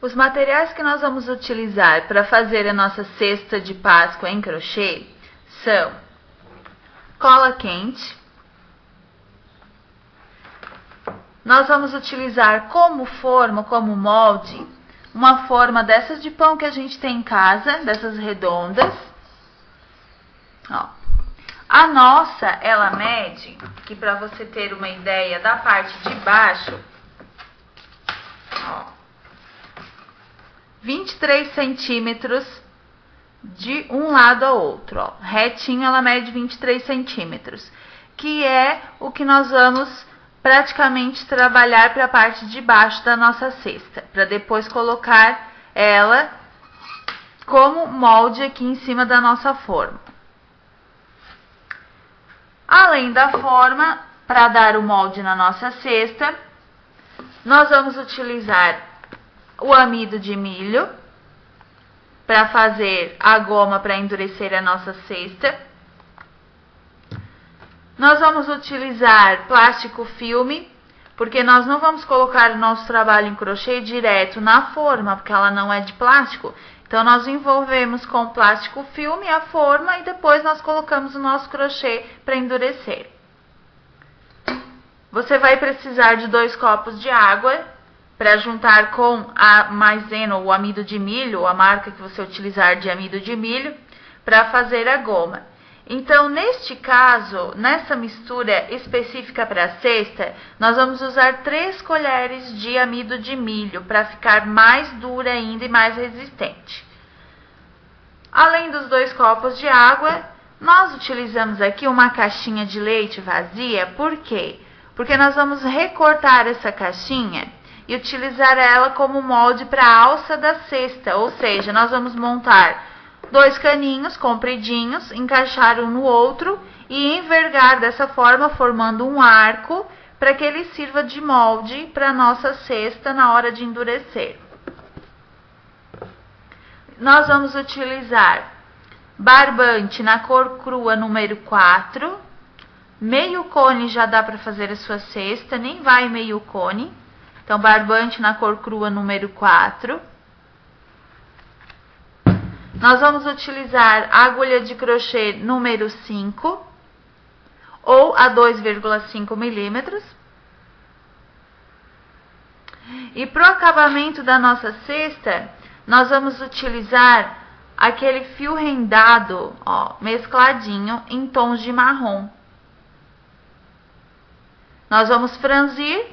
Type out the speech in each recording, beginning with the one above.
Os materiais que nós vamos utilizar para fazer a nossa cesta de Páscoa em crochê são cola quente. Nós vamos utilizar como forma, como molde, uma forma dessas de pão que a gente tem em casa, dessas redondas. Ó. A nossa, ela mede, que para você ter uma ideia da parte de baixo, ó, 23 centímetros de um lado ao outro, ó. Retinho ela mede 23 centímetros, que é o que nós vamos praticamente trabalhar para a parte de baixo da nossa cesta, para depois colocar ela como molde aqui em cima da nossa forma. Além da forma, para dar o molde na nossa cesta, nós vamos utilizar o amido de milho para fazer a goma para endurecer a nossa cesta. Nós vamos utilizar plástico filme, porque nós não vamos colocar o nosso trabalho em crochê direto na forma, porque ela não é de plástico. Então, nós envolvemos com plástico filme a forma e depois nós colocamos o nosso crochê para endurecer. Você vai precisar de 2 copos de água para juntar com a maisena ou o amido de milho, ou a marca que você utilizar de amido de milho, para fazer a goma. Então, neste caso, nessa mistura específica para a cesta, nós vamos usar 3 colheres de amido de milho para ficar mais dura ainda e mais resistente. Além dos 2 copos de água, nós utilizamos aqui uma caixinha de leite vazia. Por quê? Porque nós vamos recortar essa caixinha e utilizar ela como molde para a alça da cesta, ou seja, nós vamos montar 2 caninhos compridinhos, encaixar um no outro e envergar dessa forma, formando um arco, para que ele sirva de molde para a nossa cesta na hora de endurecer. Nós vamos utilizar barbante na cor crua número 4, meio cone já dá para fazer a sua cesta, nem vai meio cone. Então, barbante na cor crua número 4. Nós vamos utilizar a agulha de crochê número 5 ou a 2,5 milímetros. E para o acabamento da nossa cesta, nós vamos utilizar aquele fio rendado, ó, mescladinho em tons de marrom. Nós vamos franzir,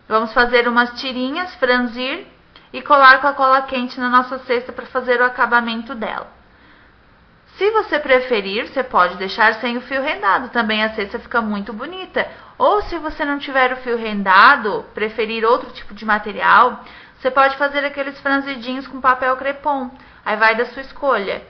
vamos fazer umas tirinhas, franzir e colar com a cola quente na nossa cesta para fazer o acabamento dela. Se você preferir, você pode deixar sem o fio rendado, também a cesta fica muito bonita. Ou se você não tiver o fio rendado, preferir outro tipo de material, você pode fazer aqueles franzidinhos com papel crepom, aí vai da sua escolha.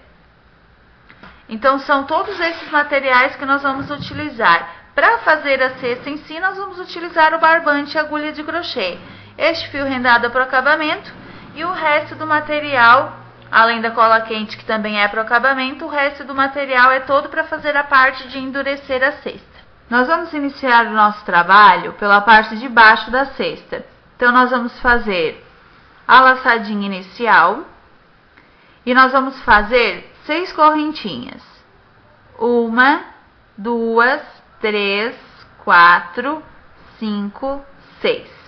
Então, são todos esses materiais que nós vamos utilizar. Para fazer a cesta em si, nós vamos utilizar o barbante e a agulha de crochê. Este fio rendado é para o acabamento e o resto do material, além da cola quente que também é para o acabamento, o resto do material é todo para fazer a parte de endurecer a cesta. Nós vamos iniciar o nosso trabalho pela parte de baixo da cesta. Então, nós vamos fazer a laçadinha inicial e nós vamos fazer 6 correntinhas. 1, 2, 3, 4, 5, 6.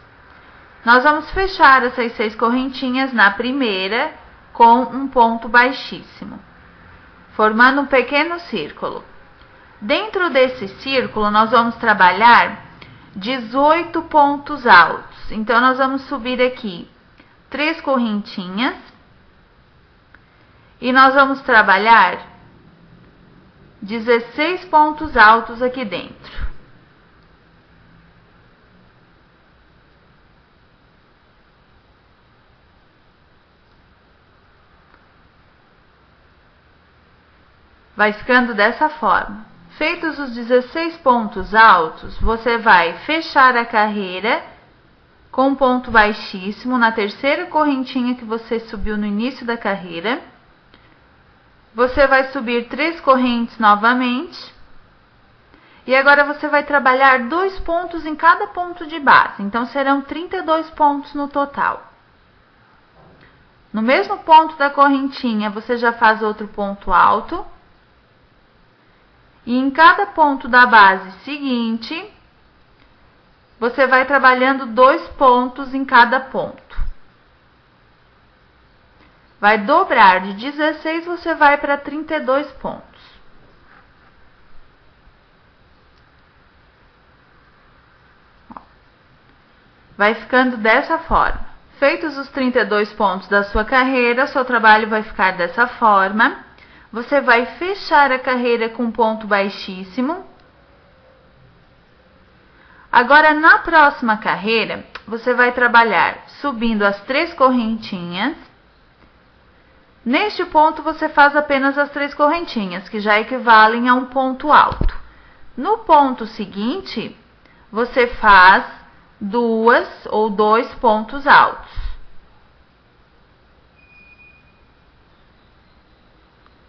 Nós vamos fechar essas 6 correntinhas na primeira com um ponto baixíssimo, formando um pequeno círculo. Dentro desse círculo, nós vamos trabalhar 18 pontos altos. Então, nós vamos subir aqui 3 correntinhas e nós vamos trabalhar 16 pontos altos aqui dentro. Vai ficando dessa forma. Feitos os 16 pontos altos, você vai fechar a carreira com um ponto baixíssimo na terceira correntinha que você subiu no início da carreira. Você vai subir 3 correntes novamente. E agora você vai trabalhar 2 pontos em cada ponto de base. Então, serão 32 pontos no total. No mesmo ponto da correntinha, você já faz outro ponto alto. E em cada ponto da base seguinte, você vai trabalhando 2 pontos em cada ponto. Vai dobrar de 16, você vai para 32 pontos. Vai ficando dessa forma. Feitos os 32 pontos da sua carreira, seu trabalho vai ficar dessa forma. Você vai fechar a carreira com ponto baixíssimo. Agora, na próxima carreira, você vai trabalhar subindo as 3 correntinhas. Neste ponto, você faz apenas as 3 correntinhas, que já equivalem a um ponto alto. No ponto seguinte, você faz 2 ou 2 pontos altos.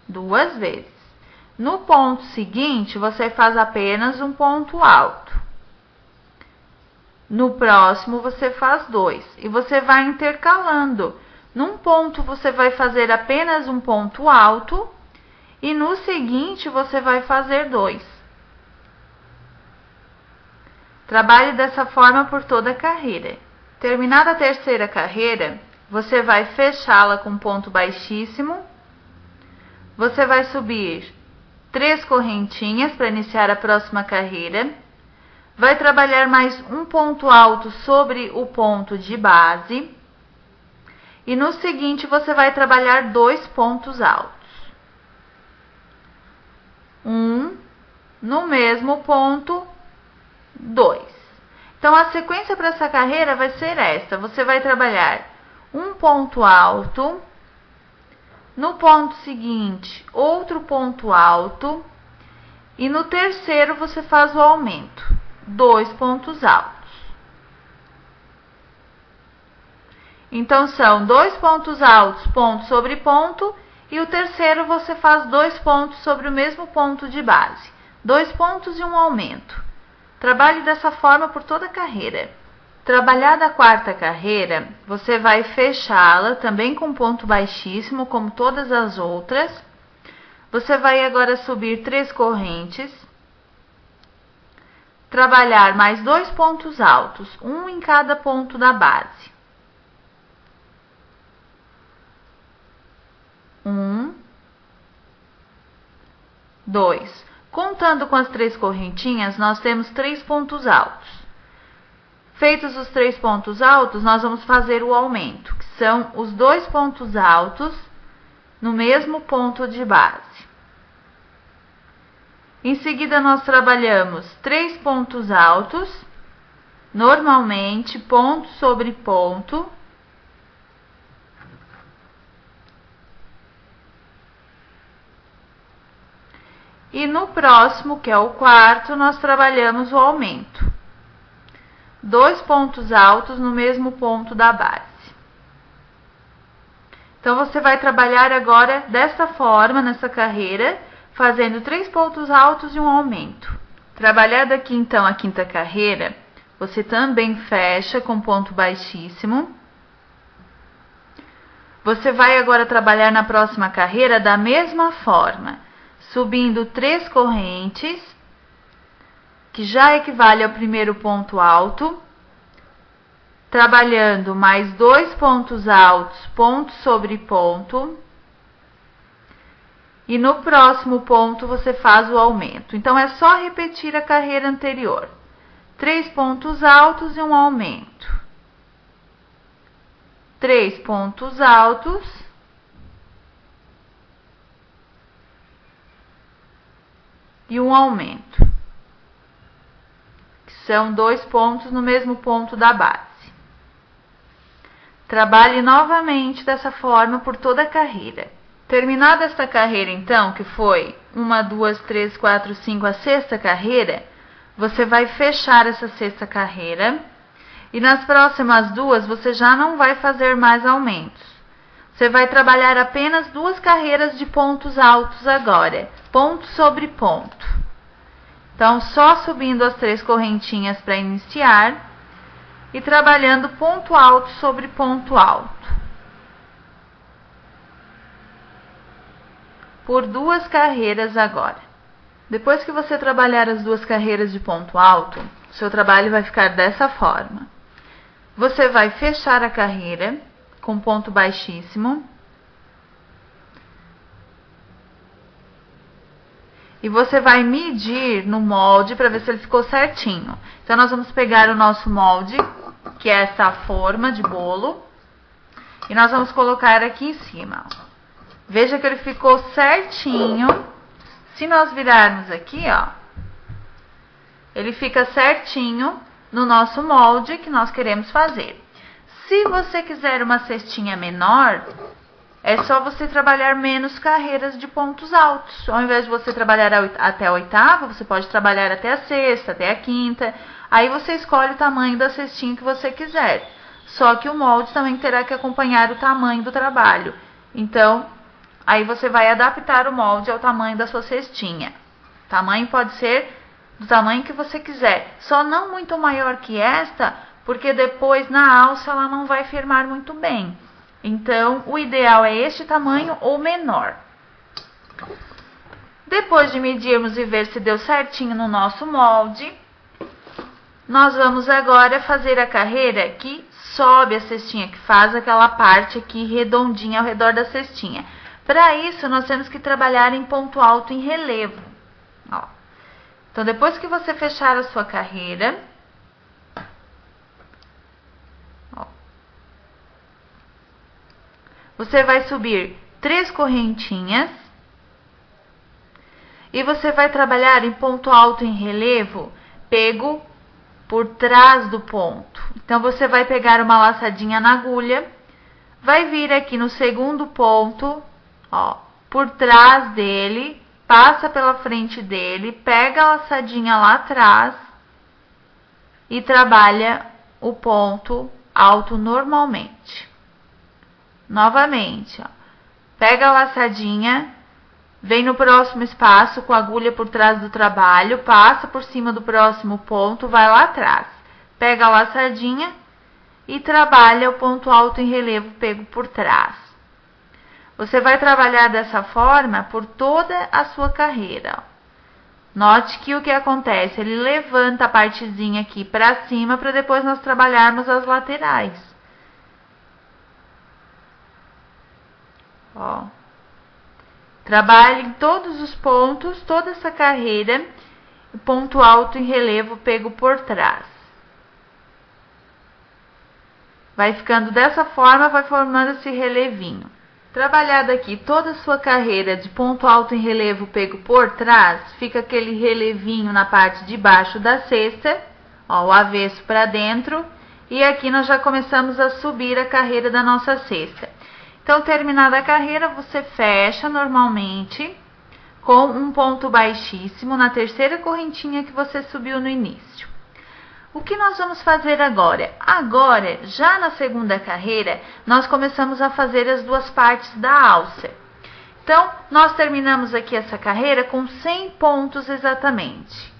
Duas vezes. No ponto seguinte, você faz apenas um ponto alto. No próximo, você faz 2. E você vai intercalando. Num ponto, você vai fazer apenas um ponto alto. E no seguinte, você vai fazer 2. Trabalhe dessa forma por toda a carreira. Terminada a terceira carreira, você vai fechá-la com ponto baixíssimo. Você vai subir 3 correntinhas para iniciar a próxima carreira. Vai trabalhar mais um ponto alto sobre o ponto de base. E no seguinte, você vai trabalhar 2 pontos altos. No mesmo ponto, 2. Então, a sequência para essa carreira vai ser esta. Você vai trabalhar um ponto alto. No ponto seguinte, outro ponto alto. E no terceiro, você faz o aumento. 2 pontos altos. Então, são 2 pontos altos, ponto sobre ponto. E o terceiro, você faz 2 pontos sobre o mesmo ponto de base. 2 pontos e um aumento. Trabalhe dessa forma por toda a carreira. Trabalhada a quarta carreira, você vai fechá-la também com ponto baixíssimo, como todas as outras. Você vai agora subir 3 correntes. Trabalhar mais 2 pontos altos, um em cada ponto da base. 1, 2. Contando com as 3 correntinhas, nós temos 3 pontos altos. Feitos os 3 pontos altos, nós vamos fazer o aumento, que são os 2 pontos altos no mesmo ponto de base. Em seguida, nós trabalhamos 3 pontos altos, normalmente ponto sobre ponto. E no próximo, que é o quarto, nós trabalhamos o aumento. 2 pontos altos no mesmo ponto da base. Então, você vai trabalhar agora desta forma, nessa carreira, fazendo 3 pontos altos e um aumento. Trabalhada aqui, então, a quinta carreira, você também fecha com ponto baixíssimo. Você vai agora trabalhar na próxima carreira da mesma forma, subindo 3 correntes, que já equivale ao primeiro ponto alto, trabalhando mais 2 pontos altos, ponto sobre ponto, e no próximo ponto você faz o aumento. Então, é só repetir a carreira anterior. 3 pontos altos e um aumento. 3 pontos altos. E um aumento. São 2 pontos no mesmo ponto da base. Trabalhe novamente dessa forma por toda a carreira. Terminada esta carreira, então, que foi 1, 2, 3, 4, 5, a sexta carreira, você vai fechar essa sexta carreira. E nas próximas 2, você já não vai fazer mais aumentos. Você vai trabalhar apenas 2 carreiras de pontos altos agora, ponto sobre ponto. Então, só subindo as 3 correntinhas para iniciar. E trabalhando ponto alto sobre ponto alto. por 2 carreiras agora. Depois que você trabalhar as 2 carreiras de ponto alto, seu trabalho vai ficar dessa forma. Você vai fechar a carreira com ponto baixíssimo. E você vai medir no molde para ver se ele ficou certinho. Então, nós vamos pegar o nosso molde, que é essa forma de bolo, e nós vamos colocar aqui em cima. Veja que ele ficou certinho. Se nós virarmos aqui, ó, ele fica certinho no nosso molde que nós queremos fazer. Se você quiser uma cestinha menor, é só você trabalhar menos carreiras de pontos altos. Ao invés de você trabalhar até a 8ª, você pode trabalhar até a 6ª, até a 5ª. Aí você escolhe o tamanho da cestinha que você quiser. Só que o molde também terá que acompanhar o tamanho do trabalho. Então, aí você vai adaptar o molde ao tamanho da sua cestinha. O tamanho pode ser do tamanho que você quiser. Só não muito maior que esta, porque depois na alça ela não vai firmar muito bem. Então, o ideal é este tamanho ou menor. Depois de medirmos e ver se deu certinho no nosso molde, nós vamos agora fazer a carreira que sobe a cestinha, que faz aquela parte aqui redondinha ao redor da cestinha. Para isso, nós temos que trabalhar em ponto alto em relevo. Ó. Então, depois que você fechar a sua carreira, ó, você vai subir 3 correntinhas e você vai trabalhar em ponto alto em relevo, pego por trás do ponto. Então, você vai pegar uma laçadinha na agulha, vai vir aqui no segundo ponto, ó, por trás dele, passa pela frente dele, pega a laçadinha lá atrás e trabalha o ponto alto normalmente. Novamente, ó, pega a laçadinha, vem no próximo espaço com a agulha por trás do trabalho, passa por cima do próximo ponto, vai lá atrás. Pega a laçadinha e trabalha o ponto alto em relevo pego por trás. Você vai trabalhar dessa forma por toda a sua carreira. Note que o que acontece, ele levanta a partezinha aqui para cima para depois nós trabalharmos as laterais. Ó. Trabalhe em todos os pontos, toda essa carreira, o ponto alto em relevo pego por trás. Vai ficando dessa forma, vai formando esse relevinho. Trabalhada aqui toda a sua carreira de ponto alto em relevo pego por trás, fica aquele relevinho na parte de baixo da cesta, ó, o avesso para dentro, e aqui nós já começamos a subir a carreira da nossa cesta. Então, terminada a carreira, você fecha normalmente com um ponto baixíssimo na terceira correntinha que você subiu no início. O que nós vamos fazer agora? Agora, já na segunda carreira, nós começamos a fazer as 2 partes da alça. Então, nós terminamos aqui essa carreira com 100 pontos exatamente.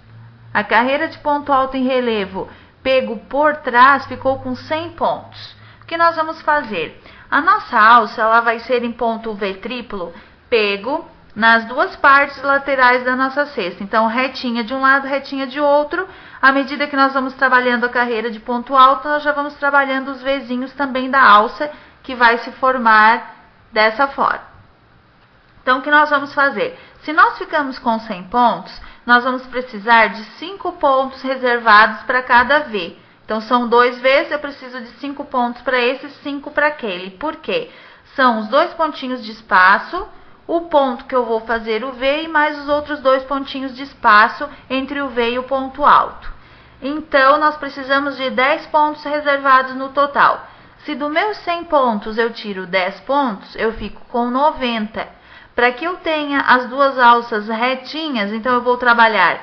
A carreira de ponto alto em relevo pego por trás ficou com 100 pontos. O que nós vamos fazer? A nossa alça ela vai ser em ponto V triplo pego nas 2 partes laterais da nossa cesta. Então, retinha de um lado, retinha de outro. À medida que nós vamos trabalhando a carreira de ponto alto, nós já vamos trabalhando os Vzinhos também da alça, que vai se formar dessa forma. Então, o que nós vamos fazer? Se nós ficamos com 100 pontos, nós vamos precisar de 5 pontos reservados para cada V. Então, são 2 Vs, eu preciso de 5 pontos para esse, 5 para aquele. Por quê? São os 2 pontinhos de espaço, o ponto que eu vou fazer o V e mais os outros 2 pontinhos de espaço entre o V e o ponto alto. Então, nós precisamos de 10 pontos reservados no total. Se do meus 100 pontos eu tiro 10 pontos, eu fico com 90. Para que eu tenha as 2 alças retinhas, então eu vou trabalhar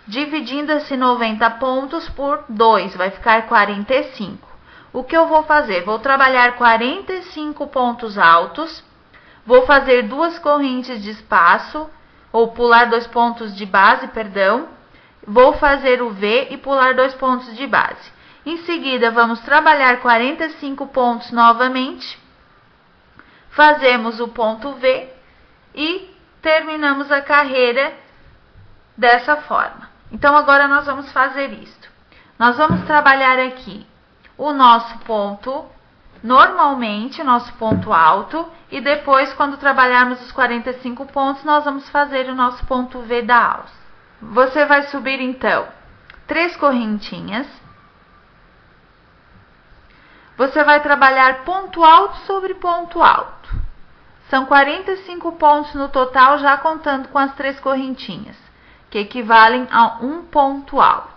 dividindo esse 90 pontos por 2, vai ficar 45. O que eu vou fazer? Vou trabalhar 45 pontos altos, vou fazer 2 correntes de espaço, ou pular 2 pontos de base, perdão, vou fazer o V e pular 2 pontos de base. Em seguida, vamos trabalhar 45 pontos novamente, fazemos o ponto V e terminamos a carreira dessa forma. Então, agora nós vamos fazer isto. Nós vamos trabalhar aqui o nosso ponto, normalmente, o nosso ponto alto, e depois, quando trabalharmos os 45 pontos, nós vamos fazer o nosso ponto V da alça. Você vai subir, então, 3 correntinhas. Você vai trabalhar ponto alto sobre ponto alto. São 45 pontos no total, já contando com as 3 correntinhas, que equivalem a um ponto alto.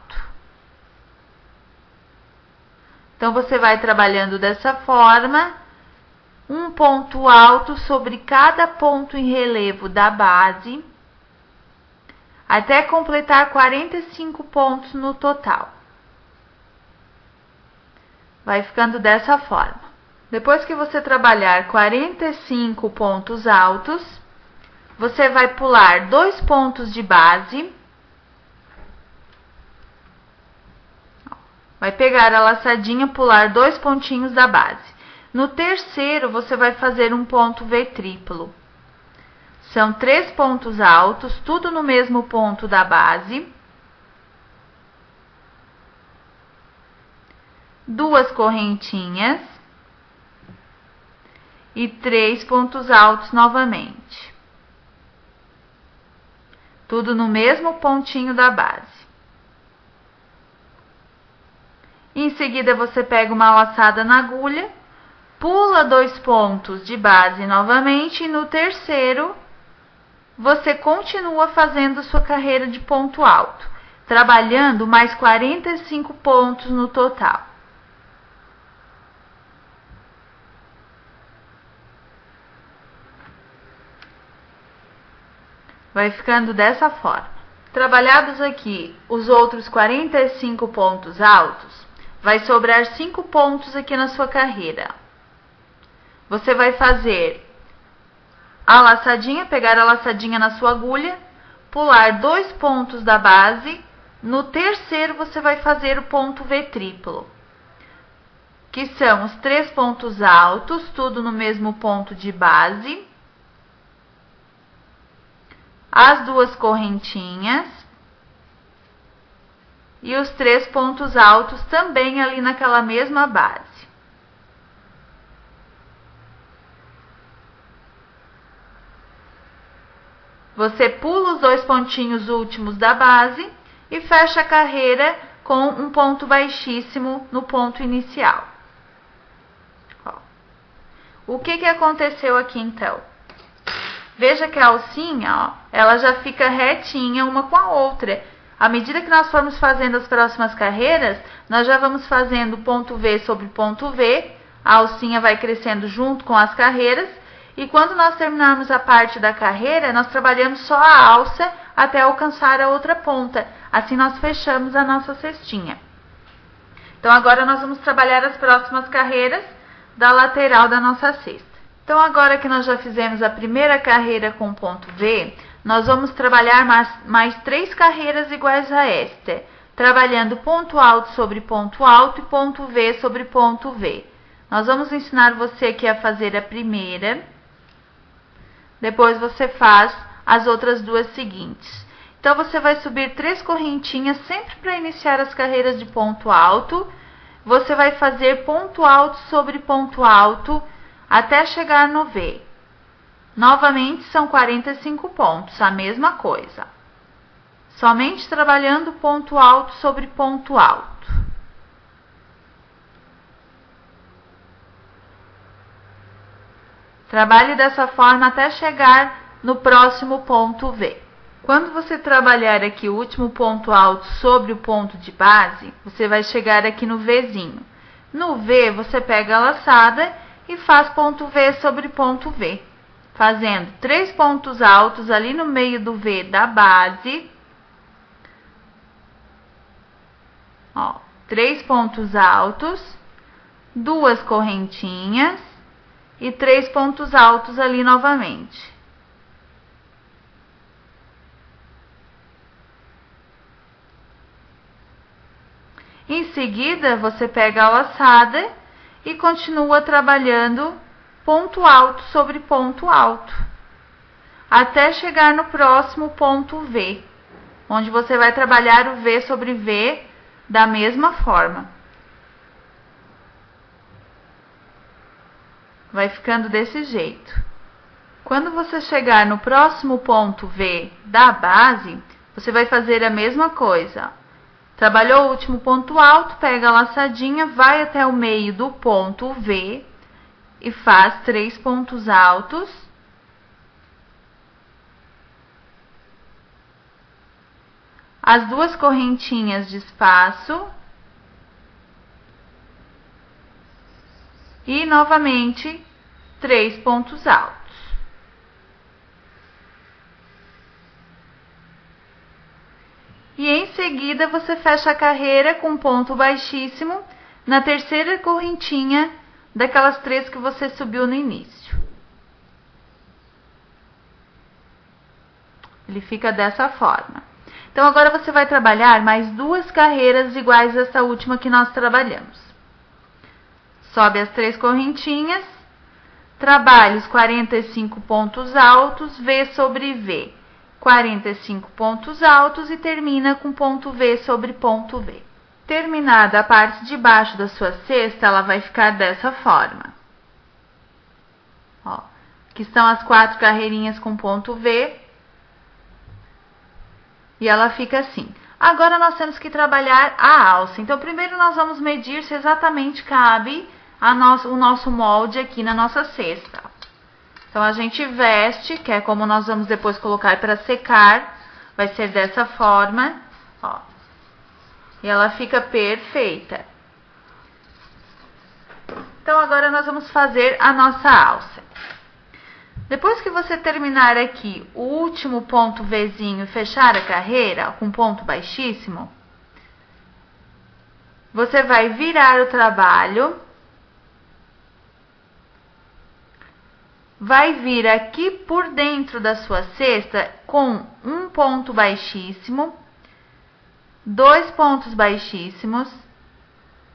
Então, você vai trabalhando dessa forma, um ponto alto sobre cada ponto em relevo da base, até completar 45 pontos no total. Vai ficando dessa forma. Depois que você trabalhar 45 pontos altos, você vai pular 2 pontos de base. Vai pegar a laçadinha, pular 2 pontinhos da base. No terceiro, você vai fazer um ponto V triplo. São 3 pontos altos, tudo no mesmo ponto da base. 2 correntinhas. E 3 pontos altos novamente. Tudo no mesmo pontinho da base. Em seguida, você pega uma laçada na agulha, pula 2 pontos de base novamente, e no terceiro, você continua fazendo sua carreira de ponto alto, trabalhando mais 45 pontos no total. Vai ficando dessa forma. Trabalhados aqui os outros 45 pontos altos, vai sobrar 5 pontos aqui na sua carreira. Você vai fazer a laçadinha, pegar a laçadinha na sua agulha, pular 2 pontos da base. No terceiro, você vai fazer o ponto V triplo, que são os 3 pontos altos, tudo no mesmo ponto de base. As 2 correntinhas e os 3 pontos altos também ali naquela mesma base. Você pula os 2 pontinhos últimos da base e fecha a carreira com um ponto baixíssimo no ponto inicial. Ó. O que aconteceu aqui então? Veja que a alcinha, ó, ela já fica retinha uma com a outra. À medida que nós formos fazendo as próximas carreiras, nós já vamos fazendo ponto V sobre ponto V. A alcinha vai crescendo junto com as carreiras. E quando nós terminarmos a parte da carreira, nós trabalhamos só a alça até alcançar a outra ponta. Assim nós fechamos a nossa cestinha. Então, agora nós vamos trabalhar as próximas carreiras da lateral da nossa cesta. Então, agora que nós já fizemos a primeira carreira com ponto V, nós vamos trabalhar mais 3 carreiras iguais a esta, trabalhando ponto alto sobre ponto alto e ponto V sobre ponto V. Nós vamos ensinar você aqui a fazer a primeira, depois você faz as outras 2 seguintes. Então, você vai subir 3 correntinhas sempre para iniciar as carreiras de ponto alto. Você vai fazer ponto alto sobre ponto alto até chegar no V. Novamente, são 45 pontos, a mesma coisa. Somente trabalhando ponto alto sobre ponto alto. Trabalhe dessa forma até chegar no próximo ponto V. Quando você trabalhar aqui o último ponto alto sobre o ponto de base, você vai chegar aqui no Vzinho. No V, você pega a laçada e faz ponto V sobre ponto V, fazendo 3 pontos altos ali no meio do V da base. Ó, 3 pontos altos, 2 correntinhas e 3 pontos altos ali novamente. Em seguida, você pega a laçada e continua trabalhando ponto alto sobre ponto alto, até chegar no próximo ponto V, onde você vai trabalhar o V sobre V da mesma forma. Vai ficando desse jeito. Quando você chegar no próximo ponto V da base, você vai fazer a mesma coisa. Trabalhou o último ponto alto, pega a laçadinha, vai até o meio do ponto V e faz 3 pontos altos. As 2 correntinhas de espaço. E novamente 3 pontos altos. E em seguida você fecha a carreira com ponto baixíssimo na terceira correntinha daquelas 3 que você subiu no início. Ele fica dessa forma. Então agora você vai trabalhar mais 2 carreiras iguais a essa última que nós trabalhamos. Sobe as 3 correntinhas, trabalhe os 45 pontos altos, V sobre V. 45 pontos altos e termina com ponto V sobre ponto V. Terminada a parte de baixo da sua cesta, ela vai ficar dessa forma. Ó, aqui estão as 4 carreirinhas com ponto V. E ela fica assim. Agora nós temos que trabalhar a alça. Então, primeiro nós vamos medir se exatamente cabe o nosso molde aqui na nossa cesta. Então, a gente veste, que é como nós vamos depois colocar para secar. Vai ser dessa forma, ó. E ela fica perfeita. Então, agora nós vamos fazer a nossa alça. Depois que você terminar aqui o último ponto Vzinho e fechar a carreira com ponto baixíssimo, você vai virar o trabalho. Vai vir aqui por dentro da sua cesta com um ponto baixíssimo, 2 pontos baixíssimos,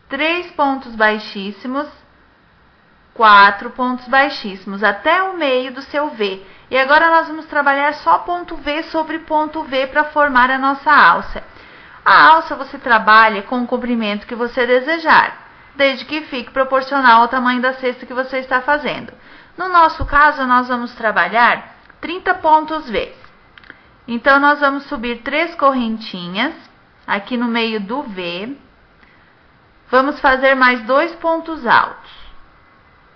3 pontos baixíssimos, 4 pontos baixíssimos, até o meio do seu V. E agora nós vamos trabalhar só ponto V sobre ponto V para formar a nossa alça. A alça você trabalha com o comprimento que você desejar, desde que fique proporcional ao tamanho da cesta que você está fazendo. No nosso caso, nós vamos trabalhar 30 pontos V. Então, nós vamos subir 3 correntinhas aqui no meio do V. Vamos fazer mais 2 pontos altos.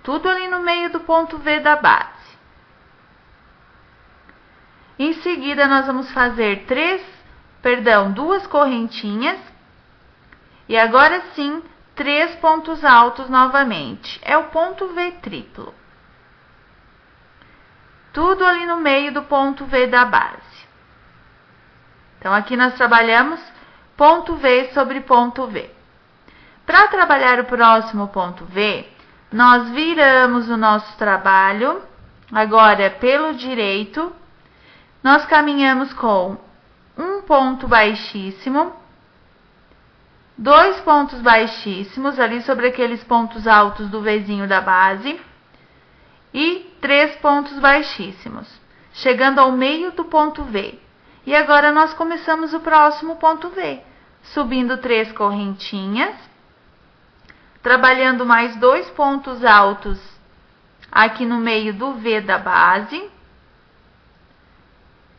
Tudo ali no meio do ponto V da base. Em seguida, nós vamos fazer 2 correntinhas. E agora sim, 3 pontos altos novamente. É o ponto V triplo. Tudo ali no meio do ponto V da base. Então, aqui nós trabalhamos ponto V sobre ponto V. Para trabalhar o próximo ponto V, nós viramos o nosso trabalho, agora pelo direito, nós caminhamos com um ponto baixíssimo, 2 pontos baixíssimos, ali sobre aqueles pontos altos do Vzinho da base, e 3 pontos baixíssimos, chegando ao meio do ponto V. E agora nós começamos o próximo ponto V, subindo 3 correntinhas, trabalhando mais 2 pontos altos aqui no meio do V da base,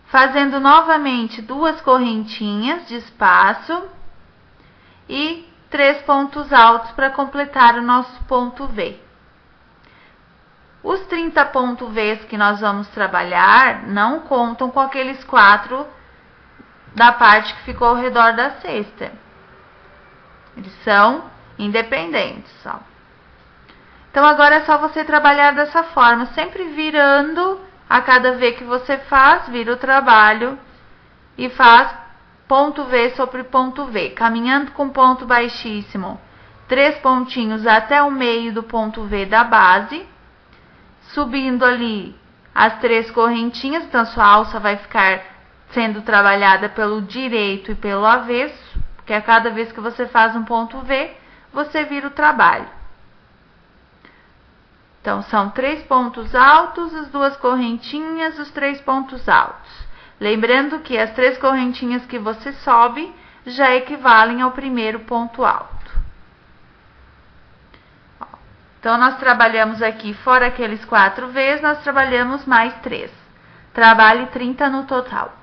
fazendo novamente 2 correntinhas de espaço e 3 pontos altos para completar o nosso ponto V. Os 30 pontos Vs que nós vamos trabalhar não contam com aqueles 4 da parte que ficou ao redor da cesta. Eles são independentes, ó. Então, agora é só você trabalhar dessa forma, sempre virando a cada V que você faz, vira o trabalho e faz ponto V sobre ponto V, caminhando com ponto baixíssimo, 3 pontinhos até o meio do ponto V da base, subindo ali as 3 correntinhas, então sua alça vai ficar sendo trabalhada pelo direito e pelo avesso, porque a cada vez que você faz um ponto V, você vira o trabalho. Então, são 3 pontos altos, as 2 correntinhas, os 3 pontos altos. Lembrando que as 3 correntinhas que você sobe já equivalem ao primeiro ponto alto. Então, nós trabalhamos aqui, fora aqueles 4 vezes, nós trabalhamos mais 3. Trabalhe 30 no total.